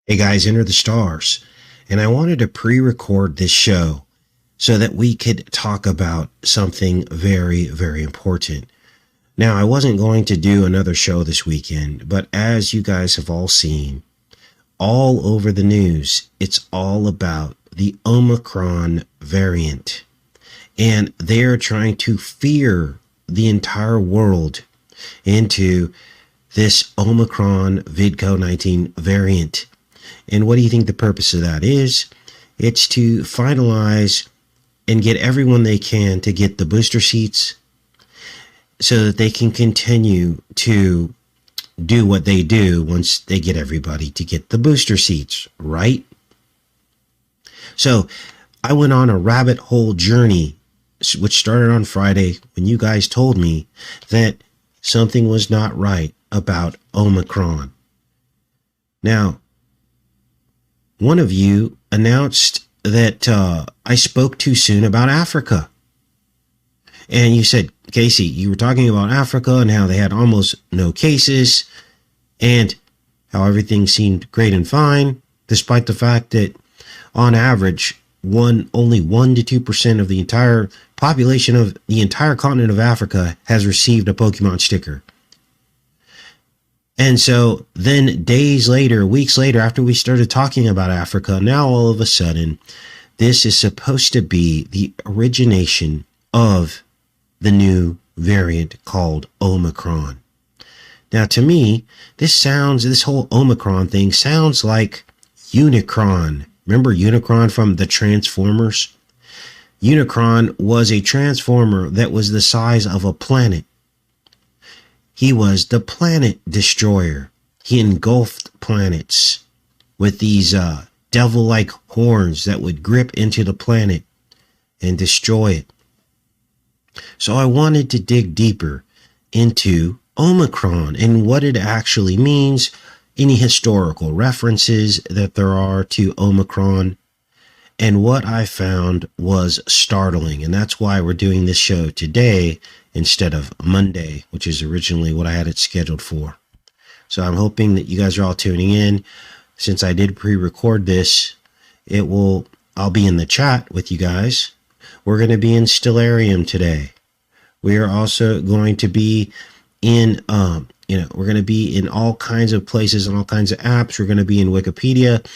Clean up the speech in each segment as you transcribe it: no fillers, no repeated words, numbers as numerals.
Hey guys, enter the stars. And I wanted to pre-record this show so that we could talk about something very, very important. Now, I wasn't going to do another show this weekend, but as you guys have all seen, all over the news, it's all about the Omicron variant. And they're trying to fear the entire world into this Omicron VidCo-19 variant. And what do you think the purpose of that is? It's to finalize and get everyone they can to get the booster seats so that they can continue to do what they do once they get everybody to get the booster seats, right? So I went on a rabbit hole journey, which started on Friday when you guys told me that something was not right about Omicron. Now, one of you announced that I spoke too soon about Africa. And you said, Casey, you were talking about Africa and how they had almost no cases and how everything seemed great and fine, despite the fact that on average, only 1 to 2% of the entire population of the entire continent of Africa has received a Pokemon sticker. And so then days later, weeks later, after we started talking about Africa, now all of a sudden, this is supposed to be the origination of the new variant called Omicron. Now, to me, this whole Omicron thing sounds like Unicron. Remember Unicron from the Transformers? Unicron was a transformer that was the size of a planet. He was the planet destroyer. He engulfed planets with these devil-like horns that would grip into the planet and destroy it. So I wanted to dig deeper into Omicron and what it actually means, any historical references that there are to Omicron, and what I found was startling. And that's why we're doing this show today instead of Monday, which is originally what I had it scheduled for. So I'm hoping that you guys are all tuning in. Since I did pre-record this, I'll be in the chat with you guys. We're going to be in Stellarium today. We are also going to be in, we're going to be in all kinds of places and all kinds of apps. We're going to be in Wikipedia.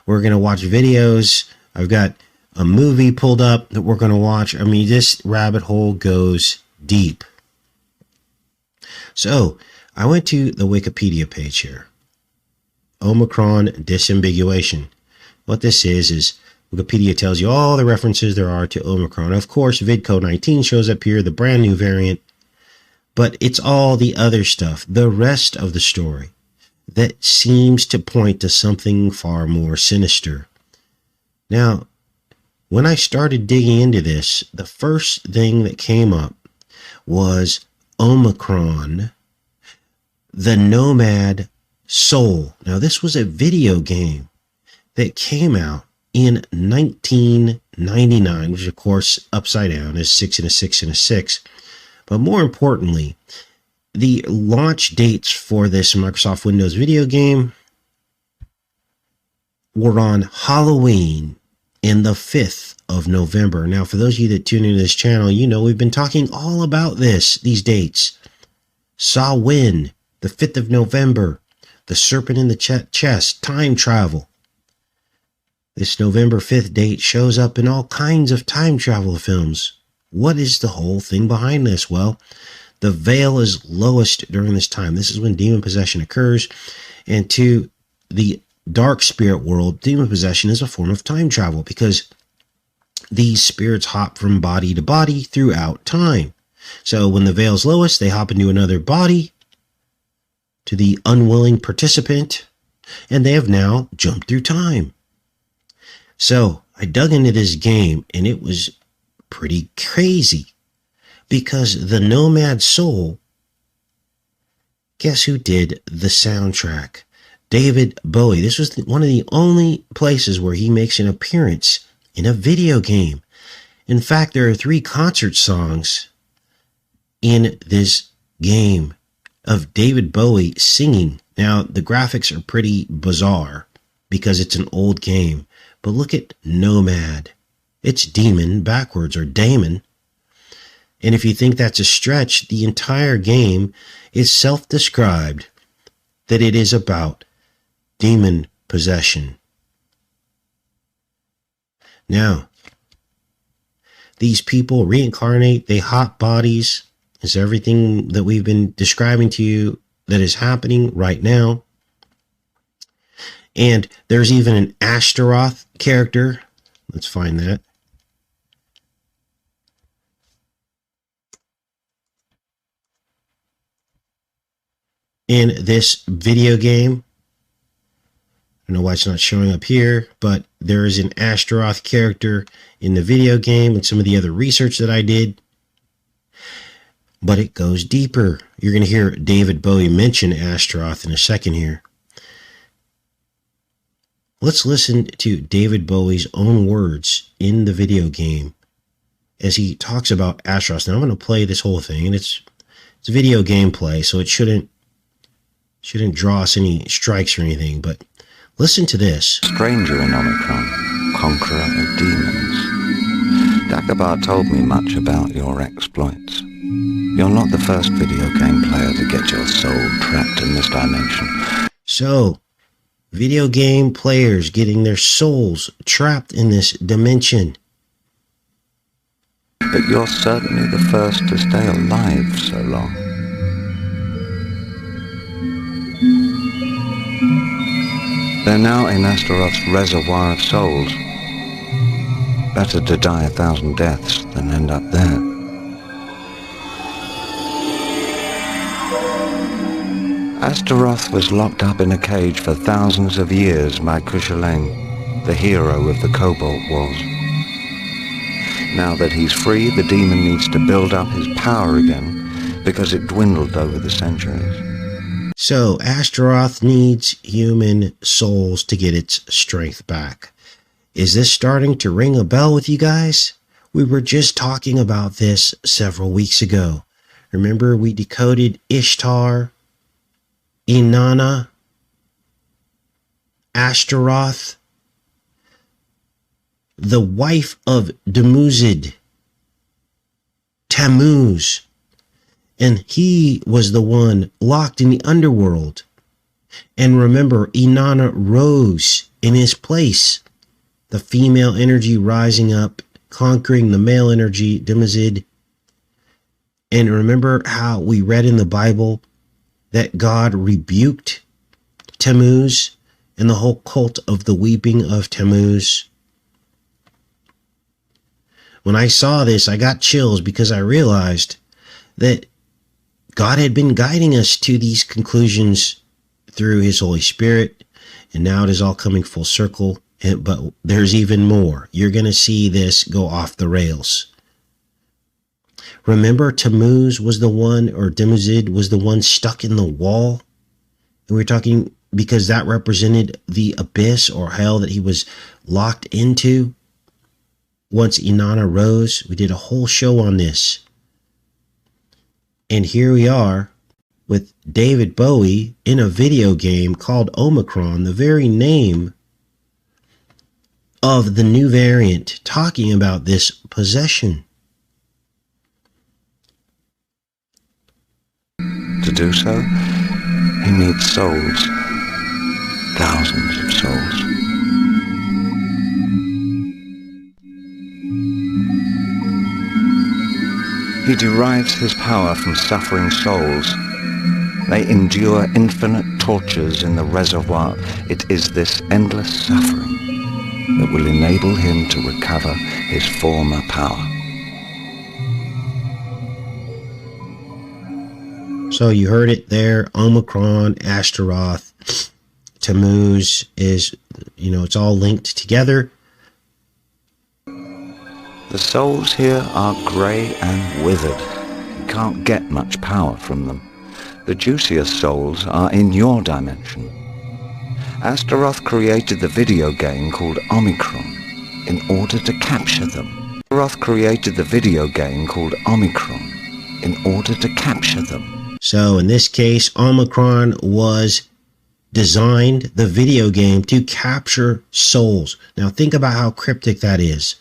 We're going to watch videos. I've got a movie pulled up that we're going to watch. I mean, this rabbit hole goes deep. So I went to the Wikipedia page here. Omicron disambiguation. What this is Wikipedia tells you all the references there are to Omicron. Of course, VidCo-19 shows up here, the brand new variant, but it's all the other stuff, the rest of the story, that seems to point to something far more sinister. Now, when I started digging into this, the first thing that came up was Omicron, the Nomad Soul. Now, this was a video game that came out in 1999, which, of course, upside down is 6 and a 6 and a 6. But more importantly, the launch dates for this Microsoft Windows video game were on Halloween in the 5th of November. Now, for those of you that tune into this channel, you know we've been talking all about these dates. Samhain, the 5th of November, the serpent in the chest, time travel. This November 5th date shows up in all kinds of time travel films. What is the whole thing behind this? Well, the veil is lowest during this time. This is when demon possession occurs. And to the dark spirit world, demon possession is a form of time travel because these spirits hop from body to body throughout time. So when the veil's lowest, they hop into another body to the unwilling participant, and they have now jumped through time. So I dug into this game, and it was pretty crazy because the Nomad Soul, guess who did the soundtrack? David Bowie. This was one of the only places where he makes an appearance in a video game. In fact, there are 3 concert songs in this game of David Bowie singing. Now, the graphics are pretty bizarre. because it's an old game. But look at Nomad. It's demon backwards, or daemon. And if you think that's a stretch, the entire game is self-described that it is about demon possession. Now, these people reincarnate, they hop bodies. It's everything that we've been describing to you that is happening right now. And there's even an Astaroth character. Let's find that. In this video game. I don't know why it's not showing up here, but there is an Astaroth character in the video game and some of the other research that I did. But it goes deeper. You're going to hear David Bowie mention Astaroth in a second here. Let's listen to David Bowie's own words in the video game as he talks about Astaroth. Now I'm going to play this whole thing, and it's video gameplay, so it shouldn't draw us any strikes or anything, but listen to this. Stranger in Omicron, conqueror of demons. Dagobah told me much about your exploits. You're not the first video game player to get your soul trapped in this dimension. So, video game players getting their souls trapped in this dimension. But you're certainly the first to stay alive so long. They're now in Astaroth's reservoir of souls. Better to die 1,000 deaths than end up there. Astaroth was locked up in a cage for thousands of years by Cuchulainn, the hero of the Cobalt Wars. Now that he's free, the demon needs to build up his power again because it dwindled over the centuries. So, Astaroth needs human souls to get its strength back. Is this starting to ring a bell with you guys? We were just talking about this several weeks ago. Remember, we decoded Ishtar, Inanna, Astaroth, the wife of Dumuzid, Tammuz. And he was the one locked in the underworld. And remember, Inanna rose in his place. The female energy rising up, conquering the male energy, Dumuzid. And remember how we read in the Bible that God rebuked Tammuz and the whole cult of the weeping of Tammuz. When I saw this, I got chills because I realized that God had been guiding us to these conclusions through his Holy Spirit, and now it is all coming full circle. But there's even more. You're going to see this go off the rails. Remember, Tammuz was the one, or Dumuzid was the one stuck in the wall? And we're talking because that represented the abyss or hell that he was locked into. Once Inanna rose, we did a whole show on this. And here we are with David Bowie in a video game called Omicron, the very name of the new variant, talking about this possession. To do so, he needs souls. Thousands of souls. He derives his power from suffering souls. They endure infinite tortures in the reservoir. It is this endless suffering that will enable him to recover his former power. So you heard it there, Omicron, Astaroth, Tammuz is, it's all linked together. The souls here are grey and withered. You can't get much power from them. The juiciest souls are in your dimension. Astaroth created the video game called Omicron in order to capture them. Astaroth created the video game called Omicron in order to capture them. So in this case, Omicron was designed the video game to capture souls. Now think about how cryptic that is.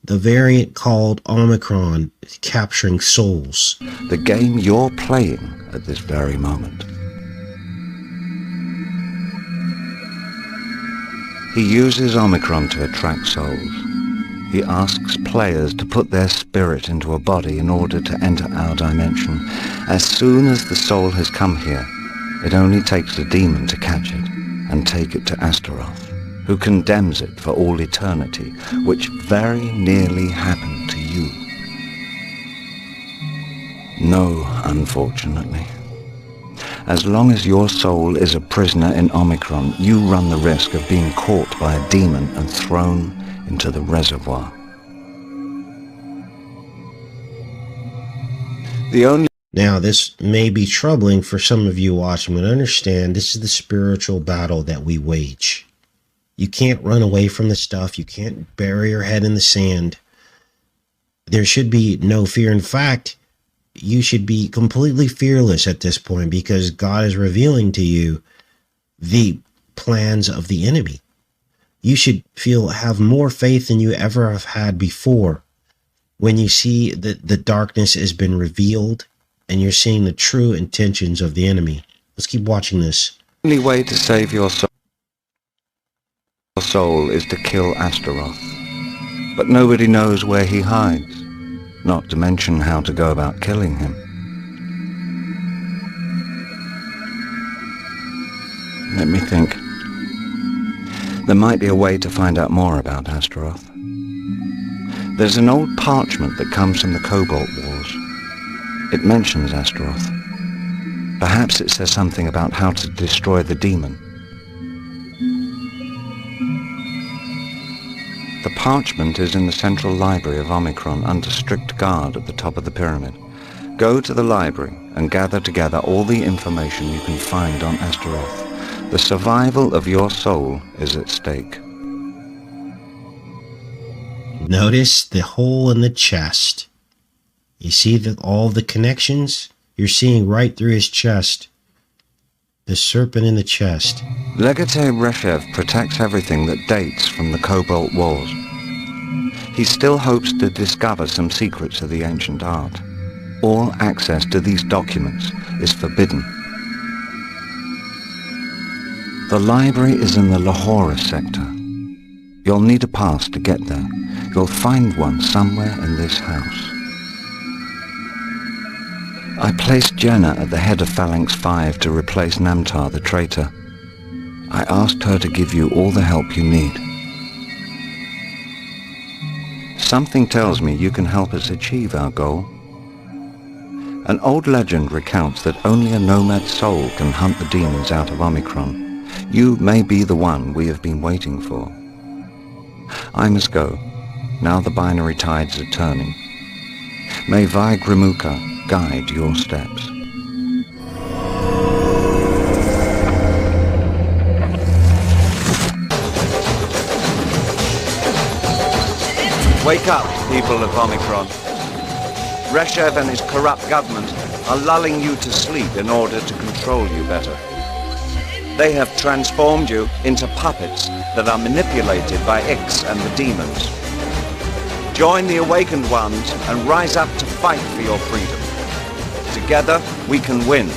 The variant called Omicron is capturing souls. The game you're playing at this very moment. He uses Omicron to attract souls. He asks players to put their spirit into a body in order to enter our dimension. As soon as the soul has come here, it only takes a demon to catch it and take it to Astaroth, who condemns it for all eternity, which very nearly happened to you. No, unfortunately. As long as your soul is a prisoner in Omicron, you run the risk of being caught by a demon and thrown into the reservoir. Now, this may be troubling for some of you watching, but understand this is the spiritual battle that we wage. You can't run away from the stuff. You can't bury your head in the sand. There should be no fear. In fact, you should be completely fearless at this point because God is revealing to you the plans of the enemy. You should have more faith than you ever have had before when you see that the darkness has been revealed and you're seeing the true intentions of the enemy. Let's keep watching this. The only way to save your soul is to kill Astaroth. But nobody knows where he hides, not to mention how to go about killing him. Let me think. There might be a way to find out more about Astaroth. There's an old parchment that comes from the Cobalt Wars. It mentions Astaroth. Perhaps it says something about how to destroy the demon. The parchment is in the central library of Omicron under strict guard at the top of the pyramid. Go to the library and gather together all the information you can find on Astaroth. The survival of your soul is at stake. Notice the hole in the chest. You see all the connections? You're seeing right through his chest. The serpent in the chest. Legate Reshev protects everything that dates from the Cobalt Wars. He still hopes to discover some secrets of the ancient art. All access to these documents is forbidden. The library is in the Lahore sector. You'll need a pass to get there. You'll find one somewhere in this house. I placed Jenna at the head of Phalanx 5 to replace Namtar the traitor. I asked her to give you all the help you need. Something tells me you can help us achieve our goal. An old legend recounts that only a nomad soul can hunt the demons out of Omicron. You may be the one we have been waiting for. I must go. Now the binary tides are turning. May Vaigrimuka guide your steps. Wake up, people of Omicron. Reshev and his corrupt government are lulling you to sleep in order to control you better. They have transformed you into puppets that are manipulated by Ix and the demons. Join the awakened ones and rise up to fight for your freedom. Together, we can win.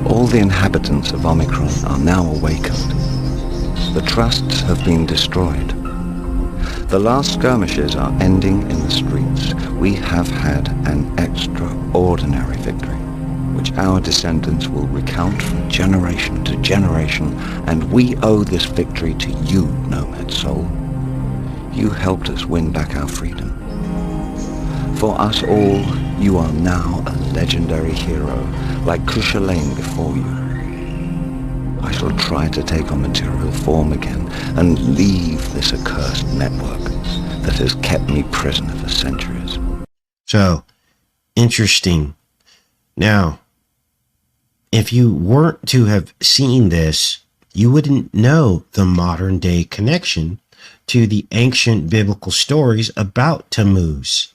All the inhabitants of Omicron are now awakened. The trusts have been destroyed. The last skirmishes are ending in the streets. We have had an extraordinary victory, which our descendants will recount from generation to generation, and we owe this victory to you, Nomad Soul. You helped us win back our freedom. For us all, you are now a legendary hero, like Kushalain before you. I shall try to take on material form again and leave this accursed network that has kept me prisoner for centuries. So, interesting. Now, if you weren't to have seen this, you wouldn't know the modern day connection to the ancient biblical stories about Tammuz.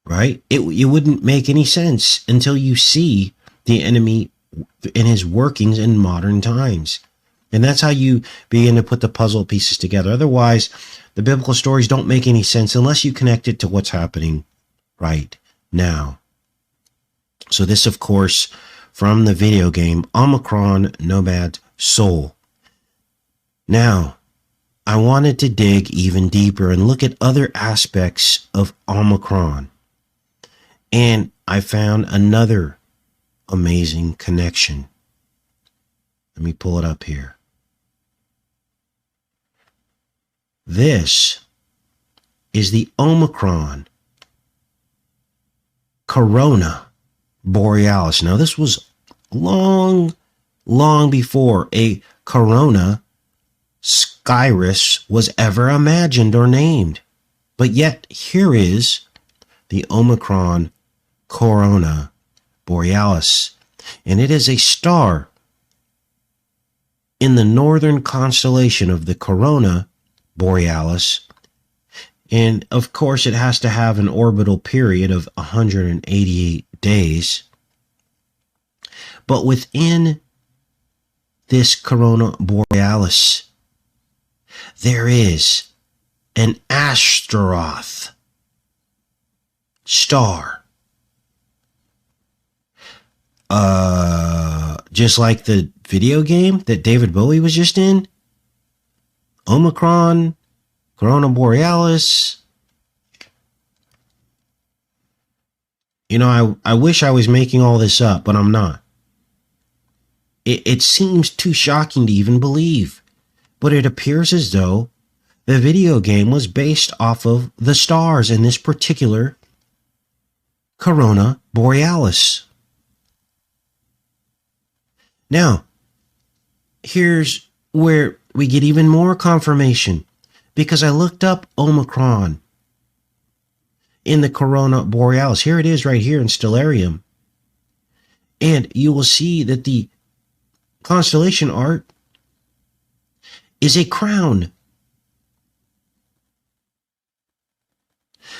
Right? It wouldn't make any sense until you see the enemy in his workings in modern times. And that's how you begin to put the puzzle pieces together. Otherwise, the biblical stories don't make any sense unless you connect it to what's happening right now. So this, of course, from the video game Омикрон Nomad Soul. Now, I wanted to dig even deeper and look at other aspects of Омикрон. And I found another amazing connection. Let me pull it up here. This is the Омикрон Korona Bореalis. Now, this was long before a corona skyrus was ever imagined or named. But yet, here is the Омикрон Korona Bореalis. And it is a star in the northern constellation of the Corona Borealis. And of course, it has to have an orbital period of 188 days. But within this Corona Borealis, there is an Astarot star. Just like the video game that David Bowie was just in, Омикрон Korona Bореalis. You know, I wish I was making all this up, but I'm not. It seems too shocking to even believe, but it appears as though the video game was based off of the stars in this particular Corona Borealis. Now, here's where we get even more confirmation, because I looked up Омикрон in the Corona Borealis. Here it is right here in Stellarium. And you will see that the constellation art is a crown.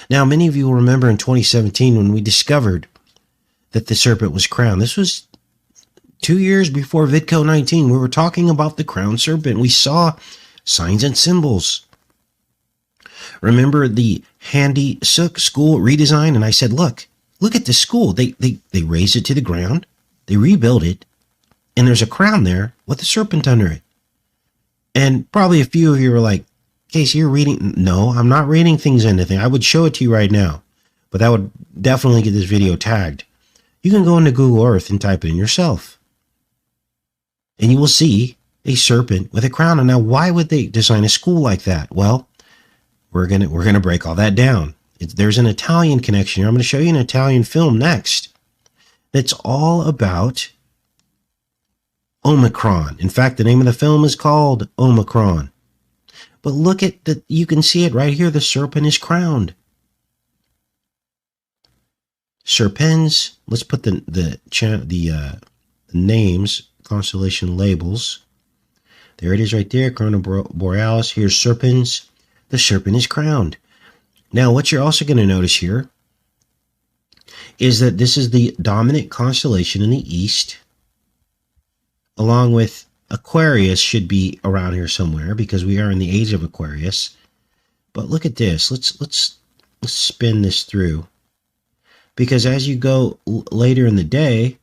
Now, many of you will remember in 2017 when we discovered that the serpent was crowned. This was 2 years before VidCo19. We were talking about the crowned serpent. We saw signs and symbols. Remember the Handy Sook school redesign? And I said, look at this school. They raised it to the ground. They rebuilt it. And there's a crown there with a serpent under it. And probably a few of you were like, Casey, you're reading. No, I'm not reading things into things. I would show it to you right now, but that would definitely get this video tagged. You can go into Google Earth and type it in yourself, and you will see a serpent with a crown. And now, why would they design a school like that? Well, we're gonna break all that down. There's an Italian connection here. I'm going to show you an Italian film next that's all about Омикрон. In fact, the name of the film is called Омикрон. But look at that, you can see it right here. The serpent is crowned. Serpens. Let's put the names, constellation labels. There it is right there. Corona Borealis. Here's serpens. The serpent is crowned. Now, what you're also going to notice here is that this is the dominant constellation in the east, along with Aquarius should be around here somewhere because we are in the age of Aquarius. But look at this. Let's spin this through, because as you go later in the day,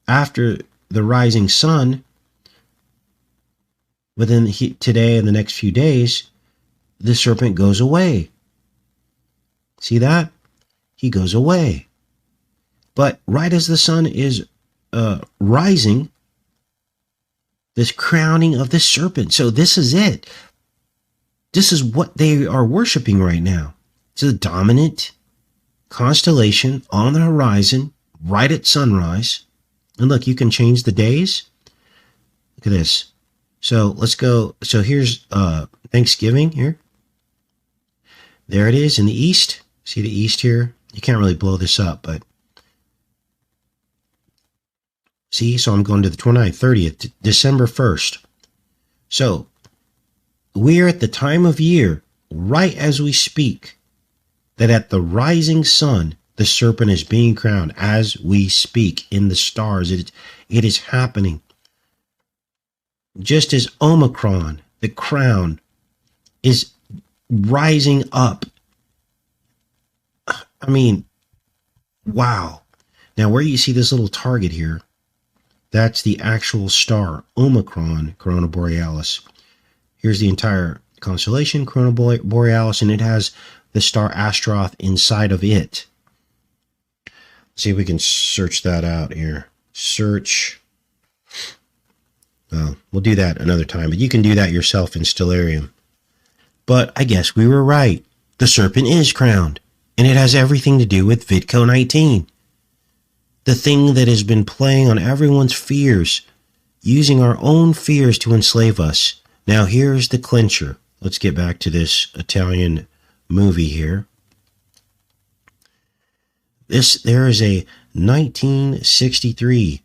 after the rising sun, within today and the next few days, the serpent goes away. See that? He goes away. But right as the sun is rising, this crowning of the serpent. So this is it. This is what they are worshiping right now. It's a dominant constellation on the horizon, right at sunrise. And look, you can change the days. Look at this. So let's go. So here's Thanksgiving here. There it is in the east. See the east here? You can't really blow this up, but see, so I'm going to the 29th, 30th, December 1st. So we're at the time of year, right as we speak, that at the rising sun, The serpent is being crowned as we speak in the stars. It is happening. Just as Omicron, the crown, is rising up. I mean, wow. Now, where you see this little target here, that's the actual star, Omicron Corona Borealis. Here's the entire constellation, Corona Borealis, and it has the star Astaroth inside of it. See if we can search that out here. Search. Well, we'll do that another time, but you can do that yourself in Stellarium. But I guess we were right. The serpent is crowned, and it has everything to do with Vidco 19. The thing that has been playing on everyone's fears, using our own fears to enslave us. Now here's the clincher. Let's get back to this Italian movie here. There is a 1963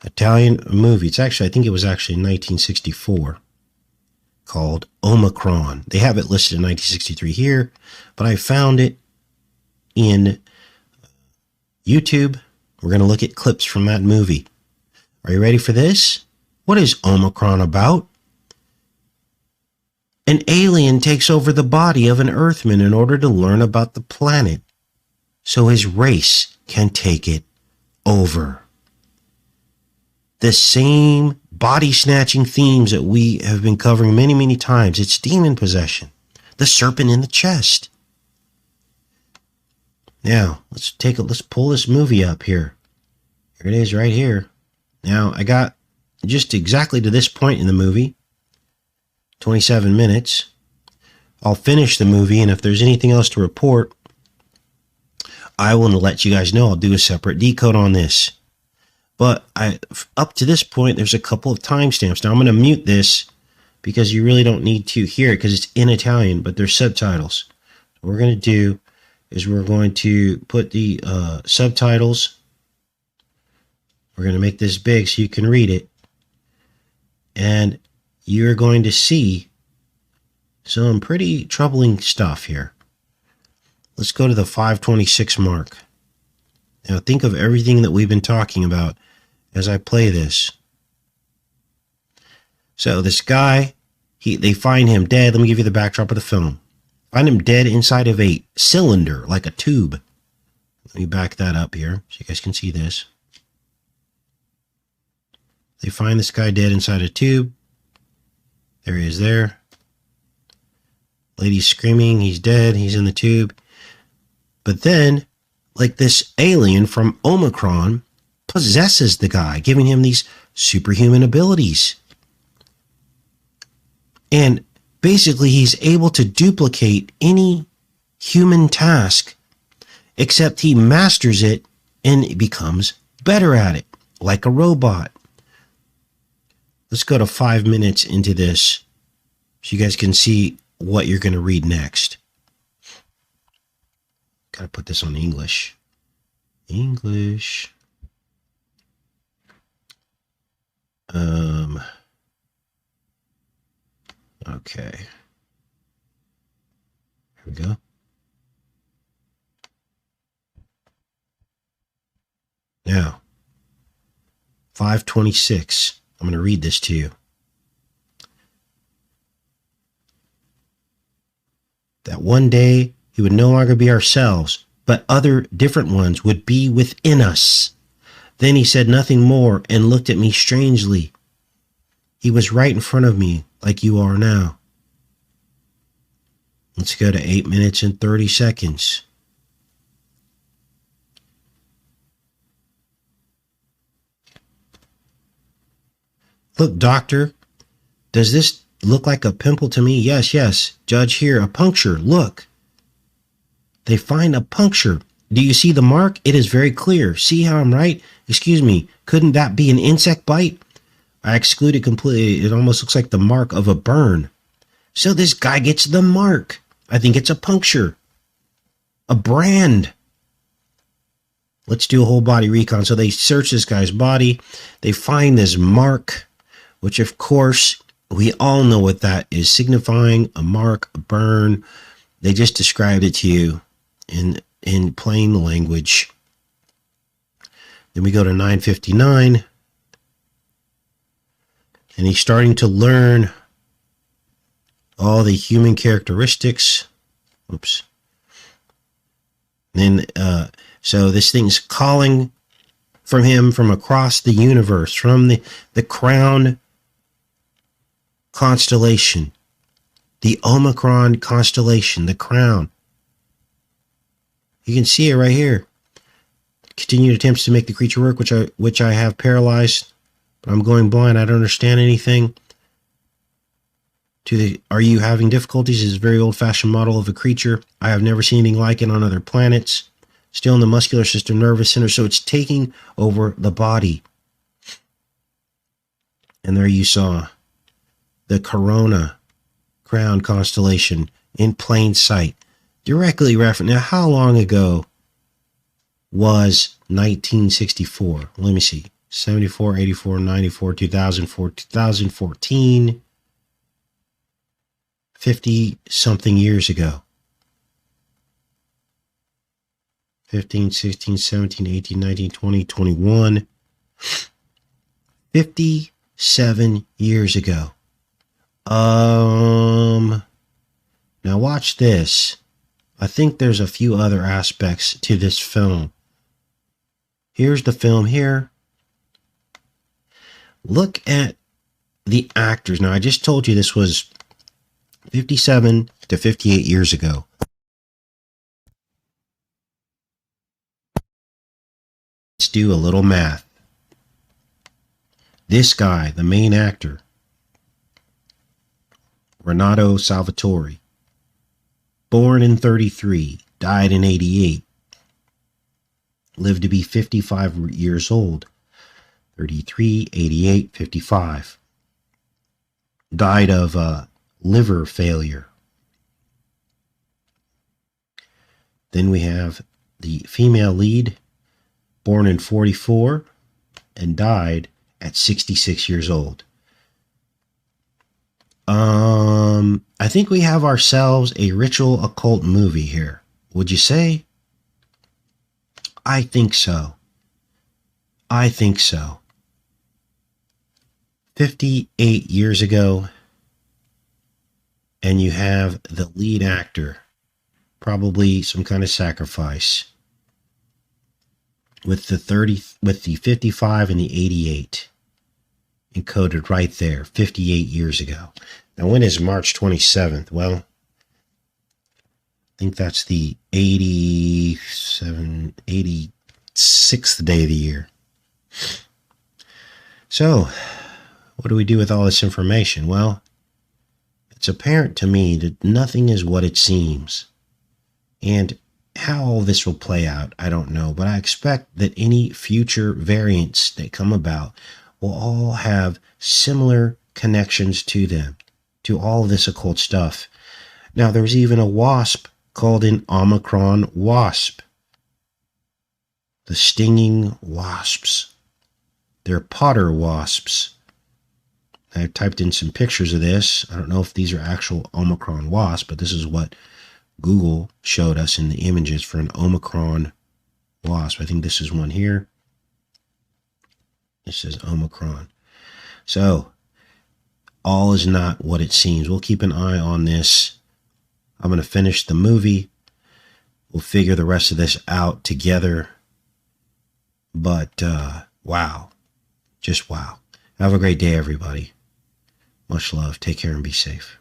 Italian movie. I think it was actually 1964, called Omicron. They have it listed in 1963 here, but I found it in YouTube. We're going to look at clips from that movie. Are you ready for this? What is Omicron about? An alien takes over the body of an Earthman in order to learn about the planet, so his race can take it over. The same body-snatching themes that we have been covering many, many times. It's demon possession. The serpent in the chest. Now, let's pull this movie up here. Here it is right here. Now, I got just exactly to this point in the movie. 27 minutes. I'll finish the movie, and if there's anything else to report, I will let you guys know. I'll do a separate decode on this. But up to this point, there's a couple of timestamps. Now, I'm going to mute this because you really don't need to hear it because it's in Italian, but there's subtitles. What we're going to do is we're going to put the subtitles. We're going to make this big so you can read it. And you're going to see some pretty troubling stuff here. Let's go to the 526 mark. Now think of everything that we've been talking about as I play this. So this guy, they find him dead. Let me give you the backdrop of the film. Find him dead inside of a cylinder, like a tube. Let me back that up here so you guys can see this. They find this guy dead inside a tube. There he is there. Lady's screaming. He's dead. He's in the tube. But then, like this alien from Omicron possesses the guy, giving him these superhuman abilities. And basically, he's able to duplicate any human task, except he masters it and becomes better at it, like a robot. Let's go to 5 minutes into this so you guys can see what you're going to read next. Got to put this on English. English. Okay. Here we go. Now, 526. I'm going to read this to you. That one day he would no longer be ourselves, but other different ones would be within us. Then he said nothing more and looked at me strangely. He was right in front of me, like you are now. Let's go to 8 minutes and 30 seconds. Look, doctor, does this look like a pimple to me? Yes, yes. Judge, here, a puncture. Look. They find a puncture. Do you see the mark? It is very clear. See how I'm right? Excuse me, couldn't that be an insect bite? I exclude it completely. It almost looks like the mark of a burn. So this guy gets the mark. I think it's a puncture. A brand. Let's do a whole body recon. So they search this guy's body. They find this mark, which of course we all know what that is signifying. A mark, a burn. They just described it to you. in plain language. Then we go to 959, and he's starting to learn all the human characteristics. Oops. Then, so this thing's calling from him from across the universe, from the crown constellation, the Omicron constellation, the crown. You can see it right here. Continued attempts to make the creature work, which I have paralyzed, but I'm going blind. I don't understand anything. Are you having difficulties? Is a very old-fashioned model of a creature. I have never seen anything like it on other planets. Still in the muscular system, nervous center, so it's taking over the body. And there you saw the Corona crown constellation in plain sight, directly referenced. Now, how long ago was 1964? Let me see. 74, 84, 94, 2004, 2014. 50-something years ago. 15, 16, 17, 18, 19, 20, 21. 57 years ago. Now watch this. I think there's a few other aspects to this film. Here's the film here. Look at the actors. Now, I just told you this was 57 to 58 years ago. Let's do a little math. This guy, the main actor, Renato Salvatore, born in 33, died in 88, lived to be 55 years old. 33, 88, 55. Died of liver failure. Then we have the female lead, born in 44 and died at 66 years old. I think we have ourselves a ritual occult movie here. Would you say? I think so. I think so. 58 years ago, and you have the lead actor, probably some kind of sacrifice, with the 55 and the 88 encoded right there, 58 years ago. Now, when is March 27th? Well, I think that's the 86th day of the year. So, what do we do with all this information? Well, it's apparent to me that nothing is what it seems. And how all this will play out, I don't know. But I expect that any future variants that come about will all have similar connections to them, to all of this occult stuff. Now, there's even a wasp called an Omicron wasp. The stinging wasps. They're potter wasps. I typed in some pictures of this. I don't know if these are actual Omicron wasps, but this is what Google showed us in the images for an Omicron wasp. I think this is one here. This is Omicron. So, all is not what it seems. We'll keep an eye on this. I'm going to finish the movie. We'll figure the rest of this out together. But, wow. Just wow. Have a great day, everybody. Much love. Take care and be safe.